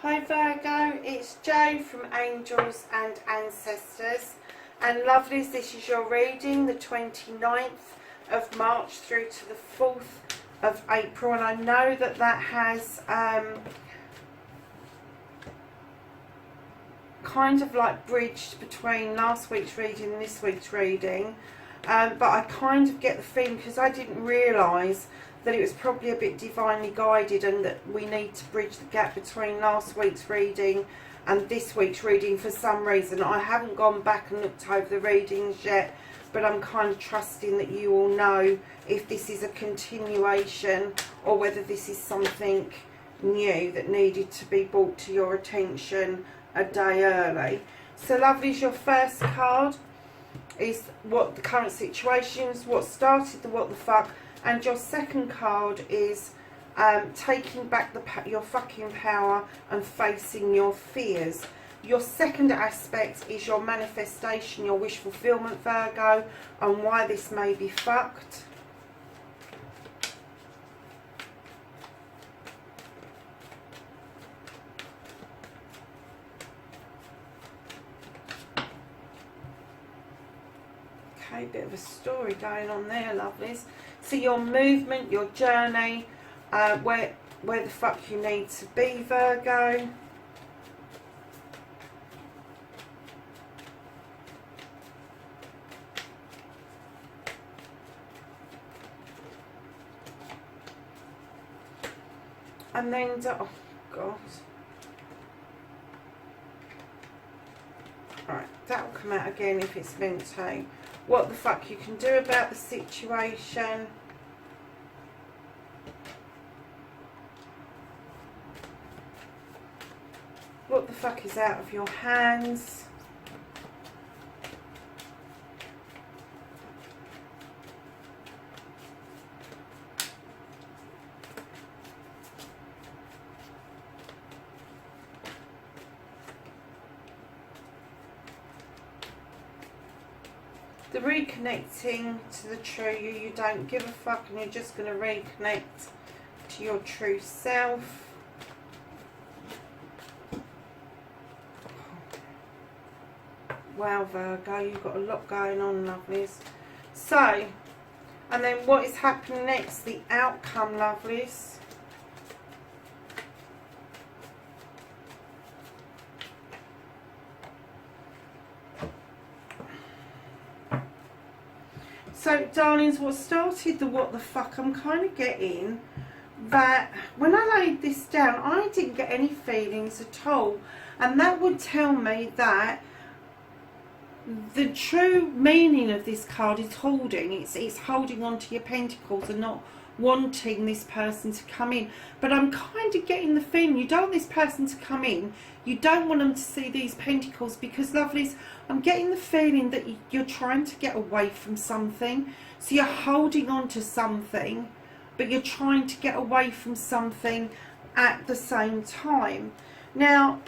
Hi Virgo, it's Jo from Angels and Ancestors, and lovelies, this is your reading the 29th of March through to the 4th of April, and I know that that has kind of like bridged between last week's reading and this week's reading, but I kind of get the feeling, because I didn't realise that it was probably a bit divinely guided, and that we need to bridge the gap between last week's reading and this week's reading for some reason. I haven't gone back and looked over the readings yet, but I'm kind of trusting that you all know if this is a continuation or whether this is something new that needed to be brought to your attention a day early. So lovelies, your first card is what the current situation is, what started the what the fuck. And your second card is taking back your fucking power and facing your fears. Your second aspect is your manifestation, your wish fulfillment, Virgo, and why this may be fucked. Okay, bit of a story going on there, lovelies. So your movement, your journey, where the fuck you need to be, Virgo. And then, oh God. Alright, that will come out again if it's meant to. What the fuck you can do about the situation. What the fuck is out of your hands. The reconnecting to the true you. You don't give a fuck, and you're just going to reconnect to your true self. Wow, Virgo, you've got a lot going on, lovelies. So, and then what is happening next? The outcome, lovelies. So, darlings, what started the what the fuck, I'm kind of getting that when I laid this down, I didn't get any feelings at all. And that would tell me that the true meaning of this card is holding. It's holding on to your pentacles and not wanting this person to come in. But I'm kind of getting the feeling you don't want this person to come in. You don't want them to see these pentacles, because, lovelies, I'm getting the feeling that you're trying to get away from something. So you're holding on to something, but you're trying to get away from something at the same time. Now,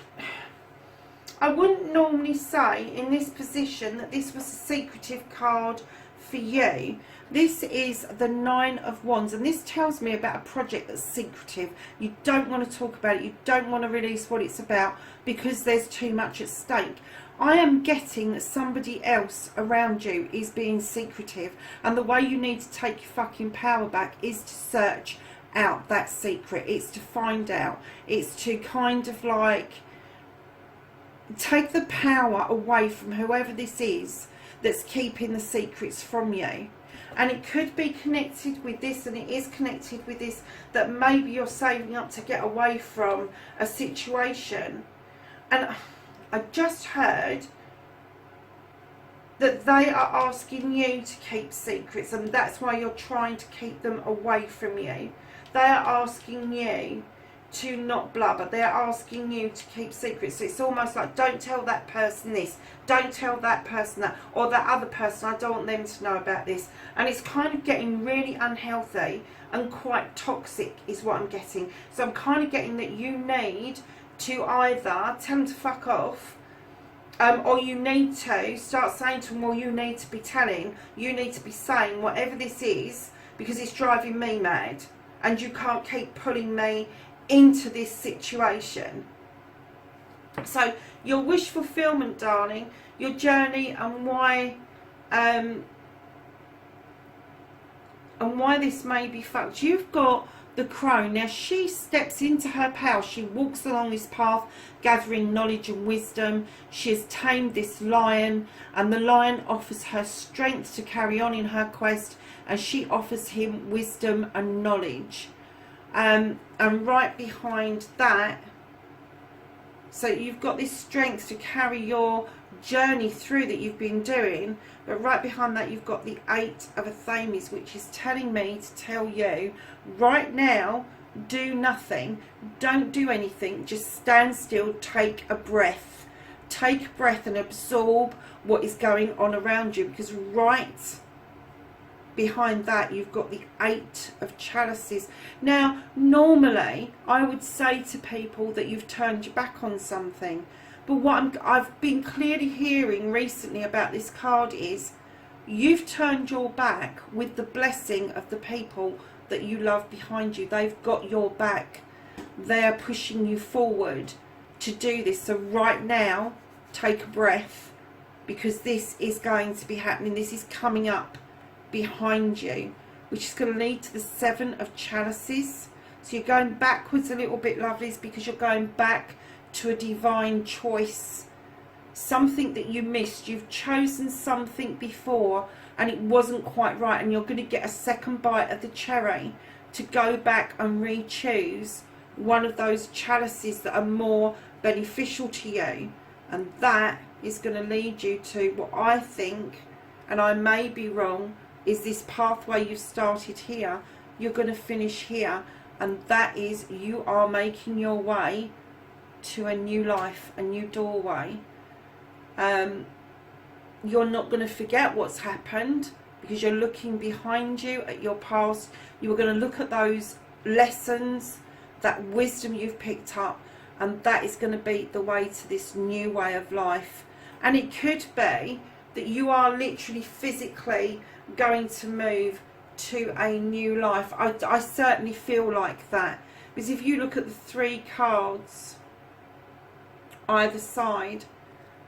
I wouldn't normally say in this position that this was a secretive card for you. This is the Nine of Wands, and this tells me about a project that's secretive. You don't want to talk about it. You don't want to release what it's about because there's too much at stake. I am getting that somebody else around you is being secretive, and the way you need to take your fucking power back is to search out that secret. It's to find out. It's to kind of like take the power away from whoever this is that's keeping the secrets from you. And it could be connected with this, and it is connected with this, that maybe you're saving up to get away from a situation. And I just heard that they are asking you to keep secrets, and that's why you're trying to keep them away from you. They are asking you to not blubber. They're asking you to keep secrets. So it's almost like, don't tell that person this, don't tell that person that, or that other person, I don't want them to know about this. And it's kind of getting really unhealthy and quite toxic is what I'm getting. So I'm kind of getting that you need to either tell them to fuck off, or you need to start saying to them, well, you need to be telling, you need to be saying whatever this is, because it's driving me mad, and you can't keep pulling me into this situation. So your wish fulfillment, darling, your journey, and why this may be fucked. You've got the crone. Now she steps into her power. She walks along this path gathering knowledge and wisdom. She has tamed this lion, and the lion offers her strength to carry on in her quest, and she offers him wisdom and knowledge. And right behind that, so you've got this strength to carry your journey through that you've been doing, but right behind that you've got the 8 of Athames, which is telling me to tell you right now, do nothing, don't do anything, just stand still, take a breath and absorb what is going on around you, because right behind that you've got the 8 of Chalices. Now normally I would say to people that you've turned your back on something, but what I've been clearly hearing recently about this card is you've turned your back with the blessing of the people that you love behind you. They've got your back. They are pushing you forward to do this. So right now, take a breath, because this is going to be happening. This is coming up behind you, which is going to lead to the 7 of Chalices. So you're going backwards a little bit, lovelies, because you're going back to a divine choice, something that you missed. You've chosen something before and it wasn't quite right, and you're going to get a second bite of the cherry to go back and re-choose one of those chalices that are more beneficial to you, and that is going to lead you to what I think, and I may be wrong, is this pathway you've started here, you're going to finish here, and that is you are making your way to a new life, a new doorway. You're not going to forget what's happened, because you're looking behind you at your past. You are going to look at those lessons, that wisdom you've picked up, and that is going to be the way to this new way of life. And it could be that you are literally physically going to move to a new life. I certainly feel like that, because if you look at the 3 cards either side,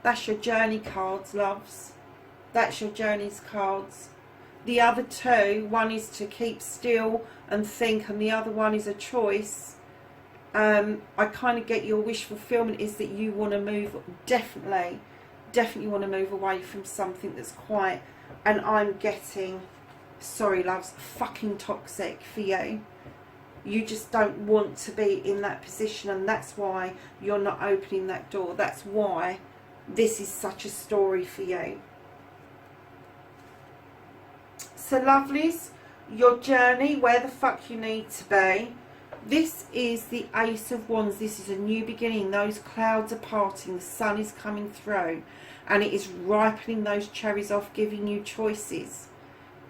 that's your journey cards, loves. That's your journeys cards. The other 2, one is to keep still and think, and the other one is a choice. I kind of get your wish fulfillment is that you want to move, definitely want to move away from something that's quite, and I'm getting, sorry loves, fucking toxic for you. You just don't want to be in that position, and that's why you're not opening that door. That's why this is such a story for you. So lovelies, your journey, where the fuck you need to be. This is the Ace of Wands. This is a new beginning. Those clouds are parting. The sun is coming through, and it is ripening those cherries off, giving you choices.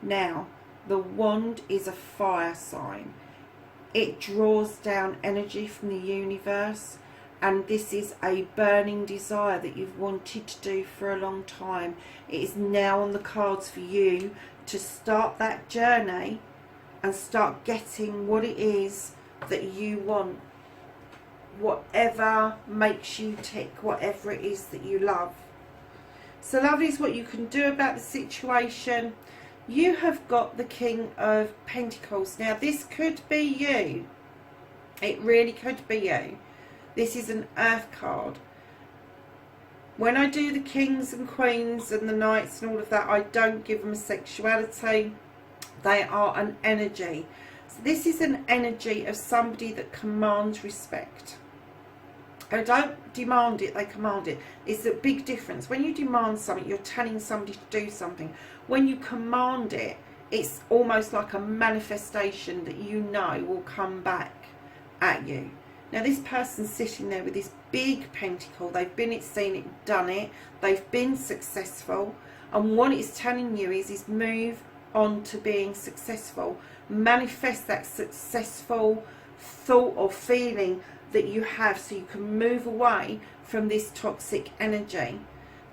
Now, the wand is a fire sign. It draws down energy from the universe, and this is a burning desire that you've wanted to do for a long time. It is now on the cards for you to start that journey and start getting what it is that you want, whatever makes you tick, whatever it is that you love. So lovelies, what you can do about the situation, you have got the King of Pentacles. Now this could be you. It really could be you. This is an Earth card. When I do the Kings and Queens and the Knights and all of that, I don't give them a sexuality. They are an energy. So this is an energy of somebody that commands respect. They don't demand it, they command it. It's a big difference. When you demand something, you're telling somebody to do something. When you command it, it's almost like a manifestation that you know will come back at you. Now this person's sitting there with this big pentacle. They've been it, seen it, done it. They've been successful. And what it's telling you is move on to being successful. Manifest that successful thought or feeling that you have, so you can move away from this toxic energy.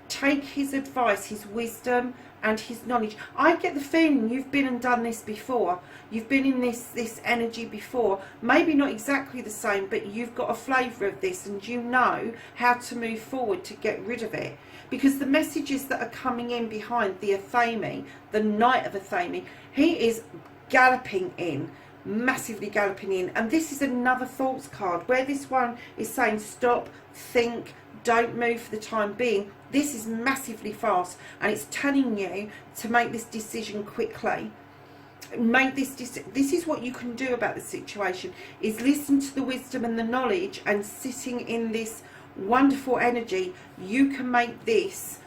Take his advice, his wisdom, and his knowledge. I get the feeling you've been and done this before. You've been in this energy before. Maybe not exactly the same, but you've got a flavour of this, and you know how to move forward to get rid of it. Because the messages that are coming in behind the Athame, the Knight of Athame, he is galloping in, massively galloping in. And this is another thoughts card, where this one is saying stop, think, don't move for the time being. This is massively fast, and it's telling you to make this decision quickly. Make this is what you can do about the situation, is listen to the wisdom and the knowledge, and sitting in this wonderful energy, you can make this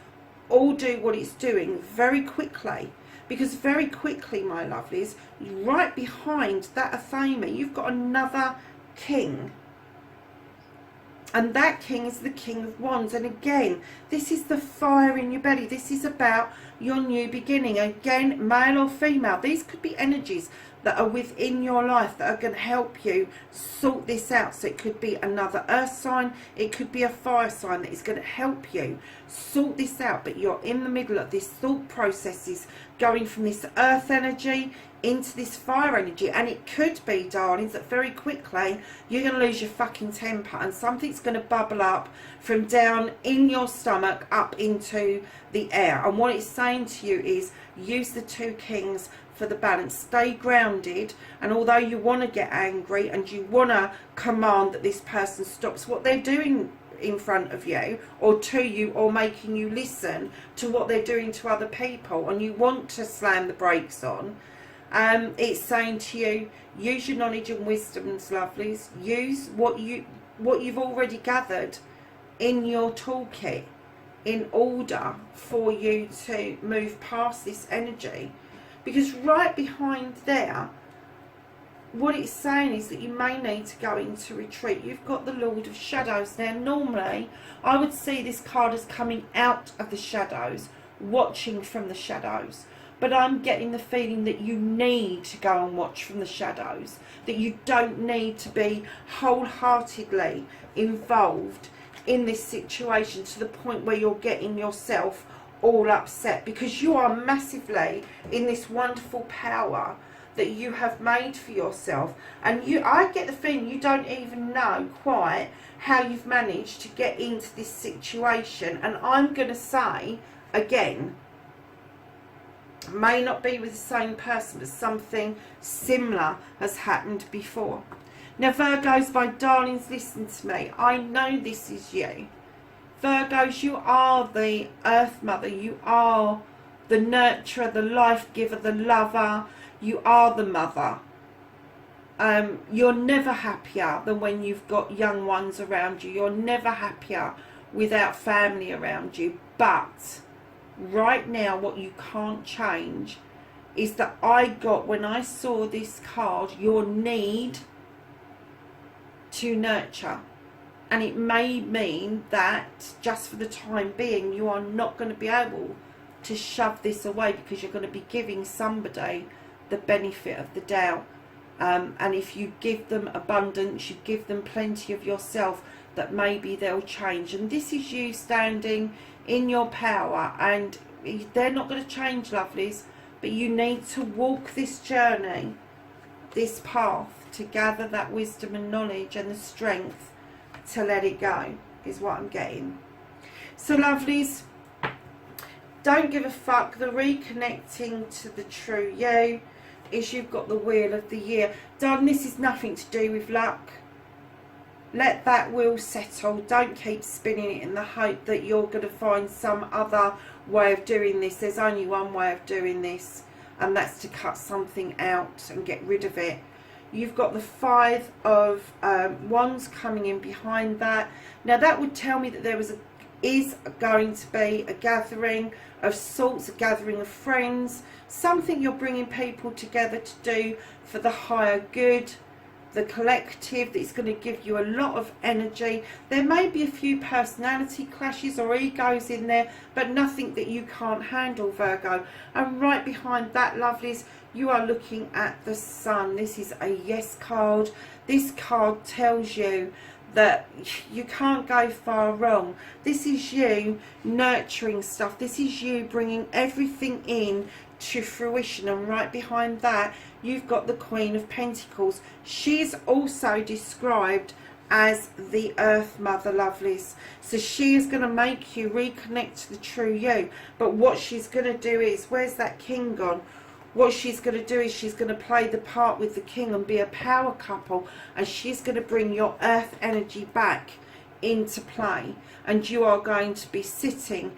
all do what it's doing very quickly. Because very quickly, my lovelies, right behind that Athame, you've got another king. And that king is the King of Wands. And again, this is the fire in your belly. This is about your new beginning. Again, male or female. These could be energies that are within your life that are going to help you sort this out. So it could be another earth sign. It could be a fire sign that is going to help you sort this out. But you're in the middle of this thought processes, going from this earth energy into this fire energy. And it could be, darlings, that very quickly you're going to lose your fucking temper, and something's going to bubble up from down in your stomach up into the air. And what it's saying to you is use the two kings for the balance. Stay grounded, and although you want to get angry and you want to command that this person stops what they're doing in front of you or to you, or making you listen to what they're doing to other people, and you want to slam the brakes on, it's saying to you, use your knowledge and wisdom, lovelies. Use what you've already gathered in your toolkit in order for you to move past this energy. Because right behind there, what it's saying is that you may need to go into retreat. You've got the Lord of Shadows. Now, normally, I would see this card as coming out of the shadows, watching from the shadows. But I'm getting the feeling that you need to go and watch from the shadows. That you don't need to be wholeheartedly involved in this situation to the point where you're getting yourself all upset, because you are massively in this wonderful power that you have made for yourself. And I get the feeling you don't even know quite how you've managed to get into this situation. And I'm going to say again, may not be with the same person, but something similar has happened before. Now, Virgos, my darlings, listen to me. I know this is you. Virgos, you are the Earth Mother. You are the nurturer, the life giver, the lover. You are the mother. You're never happier than when you've got young ones around you. You're never happier without family around you. But right now, what you can't change is that I got, when I saw this card, your need to nurture. And it may mean that just for the time being, you are not going to be able to shove this away, because you're going to be giving somebody the benefit of the doubt. And if you give them abundance, you give them plenty of yourself, that maybe they'll change. And this is you standing in your power, and they're not going to change, lovelies, but you need to walk this journey, this path, to gather that wisdom and knowledge and the strength to let it go, is what I'm getting. So, lovelies, don't give a fuck. The reconnecting to the true you is you've got the wheel of the year. Darling, this is nothing to do with luck. Let that wheel settle. Don't keep spinning it in the hope that you're going to find some other way of doing this. There's only one way of doing this, and that's to cut something out and get rid of it. You've got the Five of Wands coming in behind that. Now, that would tell me that there is going to be a gathering of sorts, a gathering of friends, something you're bringing people together to do for the higher good, the collective, that's going to give you a lot of energy. There may be a few personality clashes or egos in there, but nothing that you can't handle, Virgo. And right behind that, lovelies, you are looking at the Sun. This is a yes card. This card tells you that you can't go far wrong. This is you nurturing stuff. This is you bringing everything in to fruition. And right behind that, you've got the Queen of Pentacles. She's also described as the Earth Mother, lovelies. So she is going to make you reconnect to the true you. But what she's going to do is, where's that King gone? What she's going to do is she's going to play the part with the King and be a power couple, and she's going to bring your earth energy back into play, and you are going to be sitting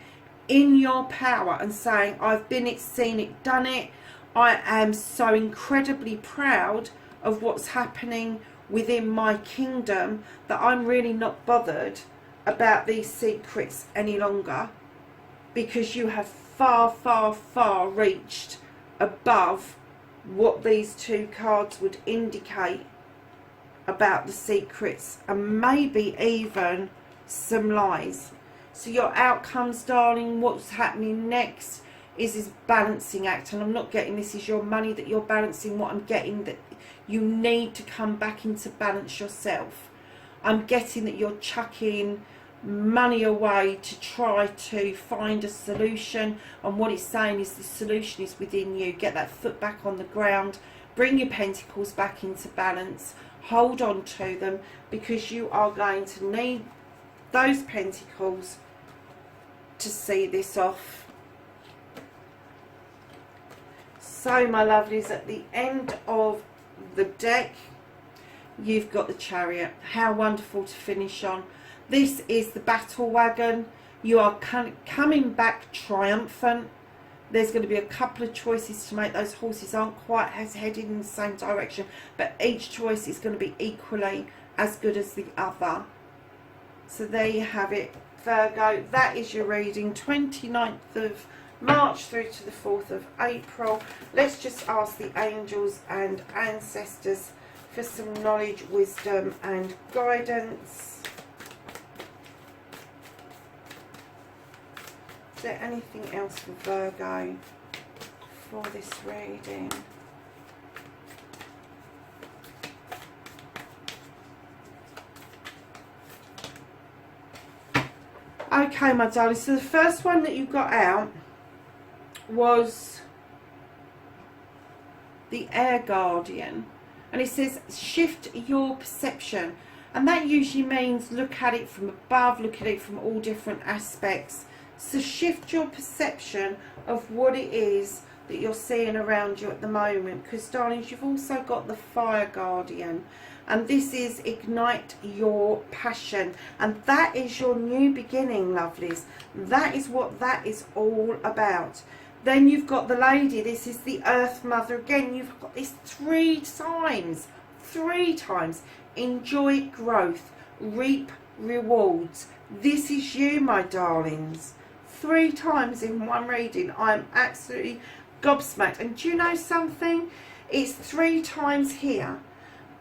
in your power and saying, I've been it, seen it, done it. I am so incredibly proud of what's happening within my kingdom that I'm really not bothered about these secrets any longer, because you have far, far, far reached above what these two cards would indicate about the secrets, and maybe even some lies. So your outcomes, darling, what's happening next is this balancing act. And I'm not getting this is your money that you're balancing. What I'm getting, that you need to come back into balance yourself. I'm getting that you're chucking money away to try to find a solution, and what it's saying is the solution is within you. Get that foot back on the ground, bring your pentacles back into balance, hold on to them, because you are going to need those pentacles to see this off. So my lovelies, at the end of the deck you've got the Chariot. How wonderful to finish on. This is the battle wagon. You are coming back triumphant. There's going to be a couple of choices to make. Those horses aren't quite as headed in the same direction, but each choice is going to be equally as good as the other. So there you have it, Virgo. That is your reading, 29th of March through to the 4th of April. Let's just ask the angels and ancestors for some knowledge, wisdom and guidance. Is there anything else for Virgo for this reading? Okay, my darling, so the first one that you got out was the Air Guardian, and it says shift your perception, and that usually means look at it from above, look at it from all different aspects. So shift your perception of what it is that you're seeing around you at the moment, because darlings, you've also got the Fire Guardian, and this is ignite your passion, and that is your new beginning, lovelies. That is what that is all about. Then you've got the Lady. This is the Earth Mother again. You've got this three times. Enjoy growth, reap rewards. This is you, my darlings. 3 times in one reading. I'm absolutely gobsmacked. And do you know something? It's 3 times here,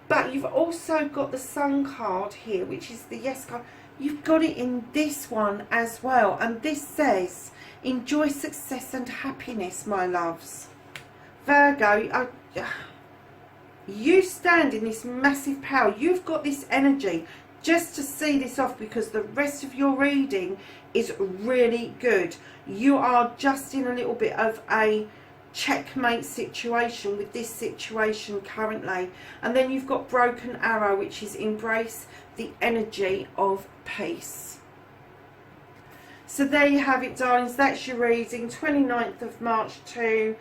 but you've also got the Sun card here, which is the Yes card. You've got it in this one as well, and this says enjoy success and happiness, my loves. Virgo, you stand in this massive power. You've got this energy. Just to see this off, because the rest of your reading is really good. You are just in a little bit of a checkmate situation with this situation currently. And then you've got Broken Arrow, which is embrace the energy of peace. So there you have it, darlings. That's your reading, 29th of March to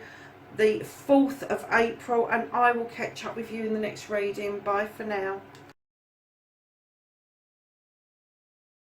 the 4th of April, and I will catch up with you in the next reading. Bye for now.